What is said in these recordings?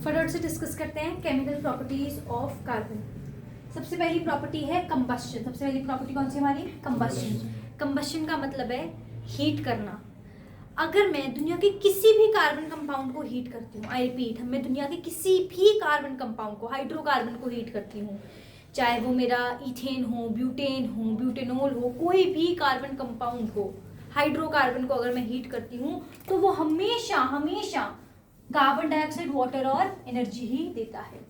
फटाफट से डिस्कस करते हैं केमिकल प्रॉपर्टीज ऑफ कार्बन। सबसे पहली प्रॉपर्टी है कंबस्शन। सबसे पहली प्रॉपर्टी कौन सी हमारी? कंबस्शन। कंबस्शन का मतलब है हीट करना। अगर मैं दुनिया के किसी भी कार्बन कंपाउंड को हीट करती हूँ, आई रिपीट, मैं दुनिया के किसी भी कार्बन कंपाउंड को, हाइड्रोकार्बन को हीट करती हूँ, चाहे वो मेरा इथेन हो, ब्यूटेन हो, ब्यूटेनॉल हो, कोई भी कार्बन कंपाउंड हो, हाइड्रोकार्बन को अगर मैं हीट करती हूँ तो वो हमेशा हमेशा कार्बन डाइऑक्साइड, वाटर और एनर्जी ही देता है।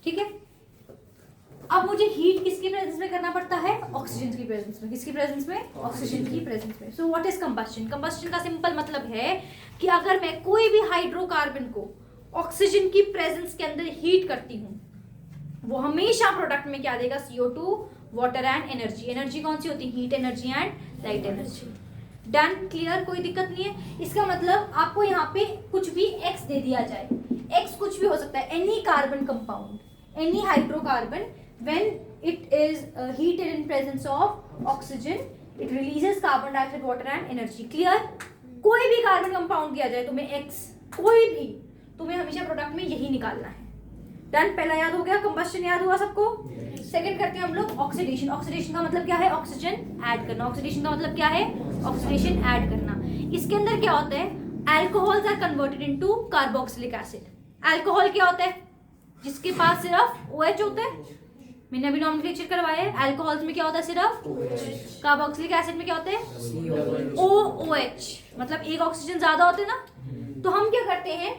ठीक है। अब मुझे हीट किसकी प्रेजेंस में करना पड़ता है? ऑक्सीजन की प्रेजेंस में। किसकी प्रेजेंस में? ऑक्सीजन की प्रेजेंस में। So what is combustion? Combustion का सिंपल मतलब है कि अगर मैं कोई भी हाइड्रोकार्बन को ऑक्सीजन की प्रेजेंस के अंदर हीट करती हूँ, वो हमेशा प्रोडक्ट में क्या देगा? CO2, water and energy. Energy कौन सी होती है? Heat energy and light energy. Done? Clear? कोई दिक्कत नहीं है। इसका मतलब आपको यहाँ पे कुछ भी एक्स दे दिया जाए, एक्स कुछ भी हो सकता है, any carbon compound, any hydrocarbon, when it is heated in presence of oxygen, it releases carbon dioxide, water and energy. Clear? कोई भी कार्बन कंपाउंड दिया जाए तुम्हें एक्स, कोई भी, तुम्हें हमेशा प्रोडक्ट में यही निकालना है। डन? पहला याद हो गया, कंबस्शन याद हुआ सबको। सेकंड करते हैं हम लोग ऑक्सीडेशन। ऑक्सीडेशन का मतलब क्या है? ऑक्सीजन ऐड करना। ऑक्सीडेशन का मतलब क्या है? ऑक्सीडेशन ऐड करना। इसके अंदर क्या होता है? Alcohols are converted into carboxylic acid. Alcohol क्या होता है? जिसके पास सिर्फ OH होता है। मैंने अभी नॉमेनक्लेचर करवाया है। अल्कोहल्स में क्या होता है? सिर्फ कार्बोक्सिलिक एसिड में क्या होता है? OH। मतलब एक ऑक्सीजन ज्यादा होते हैं ना, तो हम क्या करते हैं?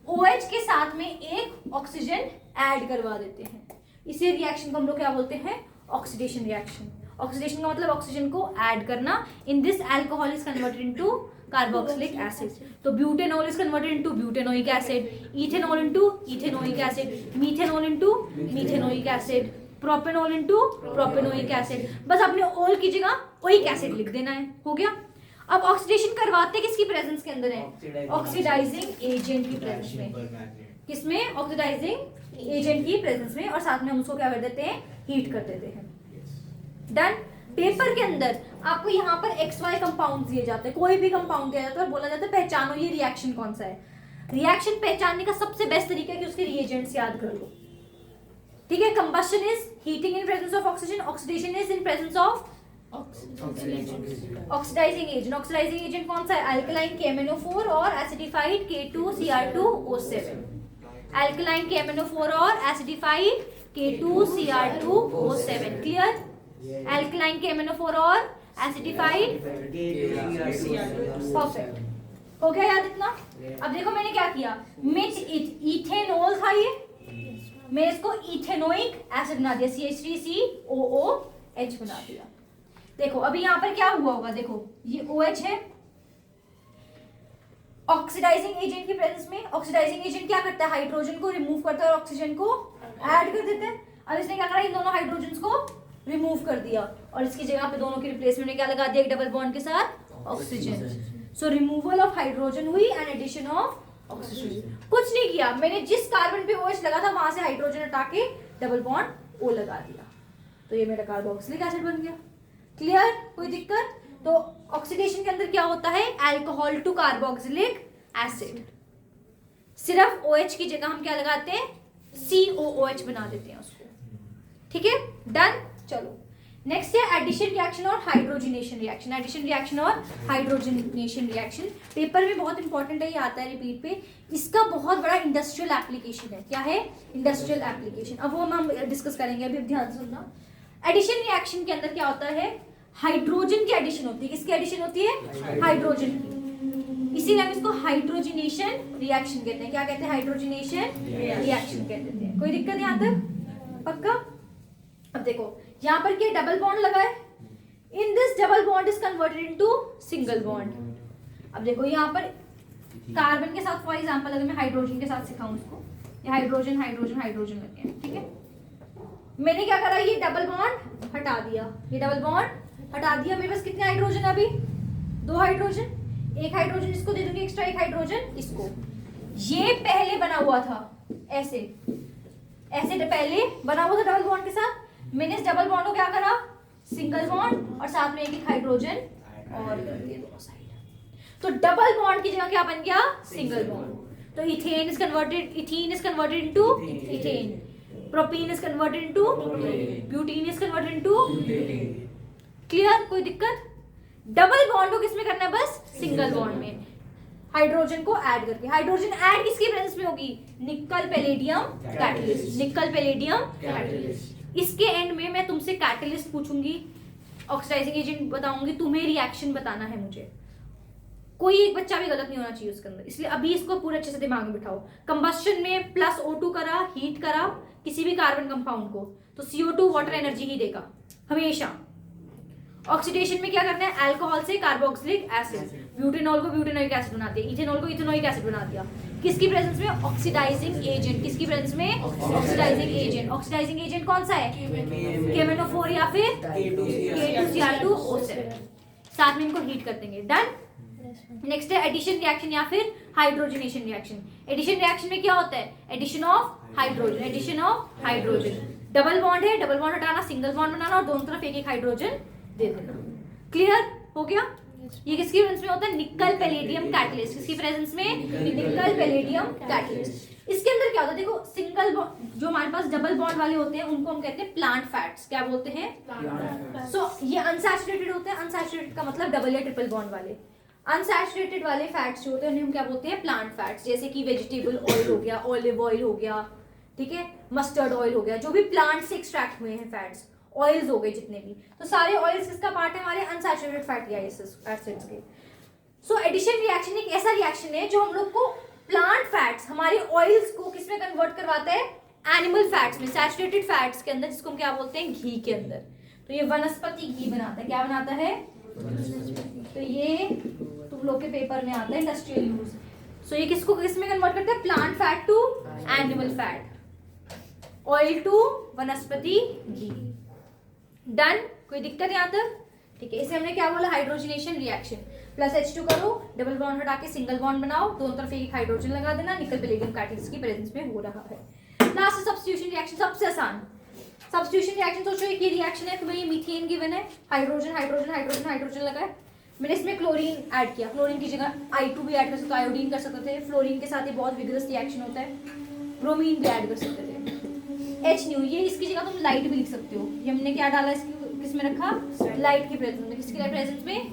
OH के साथ में एक ऑक्सीजन ऐड करवा देते हैं। इसे रिएक्शन को हम लोग क्या बोलते हैं? Oxidation reaction. ऑक्सीडेशन का मतलब ऑक्सीजन को ऐड करना। In this alcohol is converted into carboxylic acid. तो butanol is converted into butanoic acid, ethanol into ethanoic acid, methanol into methanoic acid, propanol into propanoic acid. बस अपने all की जगह oic acid लिख देना है, हो गया। अब ऑक्सीडेशन करवाते किसकी प्रेजेंस के अंदर है? ऑक्सीडाइजिंग एजेंट की प्रेजेंस में। किसमें? ऑक्सीडाइजिंग एजेंट की प्रेजेंस में। और साथ में हम उसको क्या कर देते हैं? हीट कर देते हैं। डन? पेपर के अंदर आपको यहाँ पर XY कंपाउंड दिए जाते हैं, कोई भी कंपाउंड दिया जाता है और बोला जाता है पहचानो ये रिएक्शन कौन सा है। रिएक्शन पहचानने का सबसे बेस्ट तरीका है कि उसके रिएजेंट्स याद कर लो। ठीक है। Combustion is heating in presence of oxygen, oxidation is in presence of oxidising agent. Oxidising agent कौन सा है? अल्कलाइन KMnO4 और एसिडिफाइड K2Cr2O7। अल्कलाइन KMnO4 और acidified K2Cr2O7। Clear? Alkaline KMnO4 और एसिडिफाइड, परफेक्ट। हो गया याद इतना? अब देखो मैंने क्या किया, मिक्स इथेनॉल था ये, मैं इसको इथेनोइक एसिड बना दिया, CH3COOH बना दिया। देखो अभी यहाँ पर क्या हुआ होगा, देखो ये OH है ऑक्सीडाइजिंग एजेंट की प्रेजेंस में। ऑक्सीडाइजिंग एजेंट क्या करता है? हाइड्रोजन को रिमूव करता है और ऑक्सीजन को ऐड कर देता है। अब इसने क्या करा? इन दोनों हाइड्रोजन को रिमूव कर दिया और इसकी जगह पे दोनों की रिप्लेसमेंट में क्या लगा दिया? एक डबल बॉन्ड के साथ oxygen. So removal of hydrogen हुई एंड एडिशन ऑफ ऑक्सीजन। कुछ नहीं किया मैंने, जिस कार्बन पे OH लगा था वहां से हाइड्रोजन हटा के डबल बॉन्ड O लगा दिया, तो ये मेरा कार्बोक्सिलिक एसिड बन गया। क्लियर? कोई दिक्कत? तो ऑक्सीडेशन के अंदर क्या होता है? Alcohol to carboxylic acid. सिर्फ OH की जगह हम क्या लगाते हैं? COOH बना देते हैं उसको। ठीक है। डन? चलो नेक्स्ट है एडिशन रिएक्शन और हाइड्रोजनेशन रिएक्शन। एडिशन रिएक्शन और हाइड्रोजनेशन रिएक्शन पेपर में बहुत इंपॉर्टेंट है, ये आता है रिपीट पे। इसका बहुत बड़ा इंडस्ट्रियल एप्लीकेशन है। क्या है? Industrial application. अब वो हम डिस्कस करेंगे, अभी ध्यान से सुनना। एडिशन रिएक्शन के अंदर क्या होता है? हाइड्रोजन की एडिशन होती है। किसकी एडिशन होती है? हाइड्रोजन की। इसीलिए हम इसको हाइड्रोजनेशन रिएक्शन कहते हैं। क्या कहते हैं? हाइड्रोजनेशन रिएक्शन कहते हैं। कोई दिक्कत यहाँ तक? पक्का? अब देखो यहाँ पर क्या डबल बॉन्ड लगा है, in this double bond is converted into single bond. अब देखो यहाँ पर कार्बन के साथ फॉर एग्जांपल अगर मैं हाइड्रोजन के साथ सिखाऊं इसको, ये हाइड्रोजन हाइड्रोजन हाइड्रोजन लगे हैं। ठीक है। मैंने क्या करा? ये डबल बॉन्ड हटा दिया, ये डबल बॉन्ड हटा दिया। मेरे पास कितने हाइड्रोजन? अभी 2 हाइड्रोजन। एक हाइड्रोजन इसको दे दूंगी एक्स्ट्रा, एक हाइड्रोजन इसको। ये पहले बना हुआ था ऐसे, ऐसे पहले बना हुआ था डबल बॉन्ड के साथ। मैंने इस डबल बॉन्ड को क्या करा? सिंगल बॉन्ड और साथ में एक हाइड्रोजन और कर दिए दोनों साइड। तो डबल बॉन्ड की जगह क्या बन गया? Single bond. तो ethane is converted into ethane, propene is converted into butene is converted into. Clear? कोई दिक्कत? डबल बॉन्ड को किसमें करना है? बस सिंगल बॉन्ड में हाइड्रोजन को ऐड करके। हाइड्रोजन ऐड किसकी प्रेजेंस में होगी? Nickel palladium catalyst, nickel palladium catalyst. इसके एंड में मैं तुमसे कैटलिस्ट पूछूंगी, ऑक्सीडाइजिंग एजेंट बताऊंगी, तुम्हें रिएक्शन बताना है मुझे। कोई एक बच्चा भी गलत नहीं होना चाहिए उसके अंदर, इसलिए अभी इसको पूरे अच्छे से दिमाग में बिठाओ। कंबस्शन में प्लस O2 करा, हीट करा किसी भी कार्बन कंपाउंड को, तो CO2 वाटर एनर्जी ही देगा हमेशा। ऑक्सीडेशन में क्या करना है? अल्कोहल से कार्बोक्सिलिक एसिड, ब्यूटेनॉल को ब्यूटेनोइक एसिड बना दिया, इथेनॉल को इथेनोइक एसिड बना दिया। किसकी प्रेजेंस में? Oxidising agent. किसकी प्रेजेंस में? Oxidising agent. ऑक्सीडाइजिंग एजेंट कौन सा है? KMnO4 या फिर K2Cr2O7। साथ में इनको हीट कर देंगे। डन। नेक्स्ट है एडिशन रिएक्शन या फिर हाइड्रोजनेशन रिएक्शन। एडिशन रिएक्शन में क्या होता है? Addition of hydrogen, addition of hydrogen. Double bond है, डबल बॉन्ड हटाना, सिंगल बॉन्ड बनाना और दोनों तरफ एक एक हाइड्रोजन दे देना। क्लियर हो गया? ये किसकी प्रेजेंस में होता है? निकल पैलेडियम कैटलिस्ट। किसकी प्रेजेंस में? निकल पैलेडियम कैटलिस्ट। इसके अंदर क्या होता है? देखो, सिंगल जो हमारे पास डबल बॉन्ड वाले होते हैं उनको हम कहते हैं प्लांट फैट्स। क्या बोलते हैं? सो ये अनसैचुरेटेड होते हैं। अनसैचुरेटेड का मतलब डबल या ट्रिपल बॉन्ड वाले। अनसैचुरेटेड वाले फैट्स जो होते हैं उन्हें हम क्या बोलते हैं? Plant fats. जैसे कि वेजिटेबल ऑयल हो गया, ऑलिव ऑयल हो गया, ठीक है, मस्टर्ड ऑयल हो गया, जो भी प्लांट से एक्सट्रैक्ट हुए हैं फैट्स, ऑयल्स हो गए जितने भी, तो सारे ऑयल्स किसका पार्ट है? हमारे अनसैचुरेटेड फैटी एसिड्स के। सो एडिशन रिएक्शन एक ऐसा रिएक्शन है जो हम लोग को प्लांट फैट्स, हमारे ऑयल्स को किसमें कन्वर्ट करवाता है? एनिमल फैट्स में, सैचुरेटेड फैट्स के अंदर, जिसको हम क्या बोलते हैं? घी के अंदर। तो ये वनस्पति घी बनाता है। क्या बनाता है? तो ये तुम लोग के पेपर में आता है इंडस्ट्रियल यूज। सो ये किसको किसमें कन्वर्ट करता है? Plant fat to animal fat, oil to vanaspati ghee. Done. कोई दिक्कत यहाँ तक? ठीक है। इसे हमने क्या बोला? Hydrogenation reaction. प्लस H2 करो, डबल बॉन्ड हटा के सिंगल बॉन्ड बनाओ, दोनों तरफ एक हाइड्रोजन लगा देना, निकल पैलेडियम कैटलिस्ट की प्रेजेंस में हो रहा है। लास्ट सब्स्टिट्यूशन रिएक्शन, सबसे आसान सब्स्टिट्यूशन रिएक्शन। सोचो एक ये रिएक्शन है, तुम्हें ये मीथेन गिवन है, हाइड्रोजन हाइड्रोजन हाइड्रोजन हाइड्रोजन लगा है, मैंने इसमें क्लोरीन ऐड किया। क्लोरीन की जगह I2 भी ऐड कर सकते हो, आयोडीन कर सकते थे। फ्लोरीन के साथ ये बहुत विगरस रिएक्शन होता है। ब्रोमीन भी ऐड कर सकते थे। H, ये इसकी जगह तुम लाइट भी लिख सकते हो। ये हमने क्या डाला इसकी, किसमें रखा? लाइट की प्रेजेंस में। किसकी प्रेजेंस में?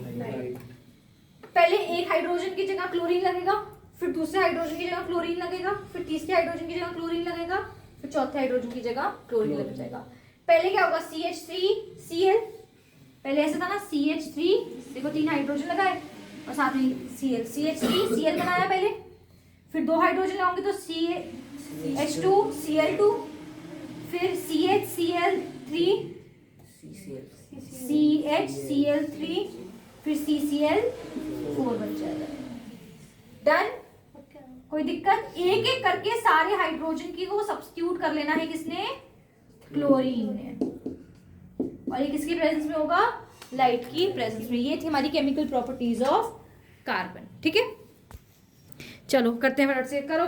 पहले एक हाइड्रोजन की जगह क्लोरीन लगेगा, फिर दूसरे हाइड्रोजन की जगह क्लोरीन लगेगा, फिर तीसरे हाइड्रोजन की जगह क्लोरीन लगेगा, फिर चौथे हाइड्रोजन की जगह क्लोरीन लग जाएगा। पहले क्या होगा? CH3Cl। पहले ऐसा था ना, CH3, देखो 3 हाइड्रोजन लगाए और साथ में Cl, CH3Cl बनाया पहले, फिर 2 हाइड्रोजन लगाओगे तो H2Cl2, फिर CHCl3, CHCl3, फिर CCl4 बन जाएगा। डन। कोई दिक्कत? एक एक करके सारे हाइड्रोजन की को सब्स्टिट्यूट कर लेना है। किसने? क्लोरीन ने। और ये किसकी प्रेजेंस में होगा? लाइट की प्रेजेंस में। ये थी हमारी केमिकल प्रॉपर्टीज ऑफ कार्बन। ठीक है, चलो करते हैं फटाफट से, करो।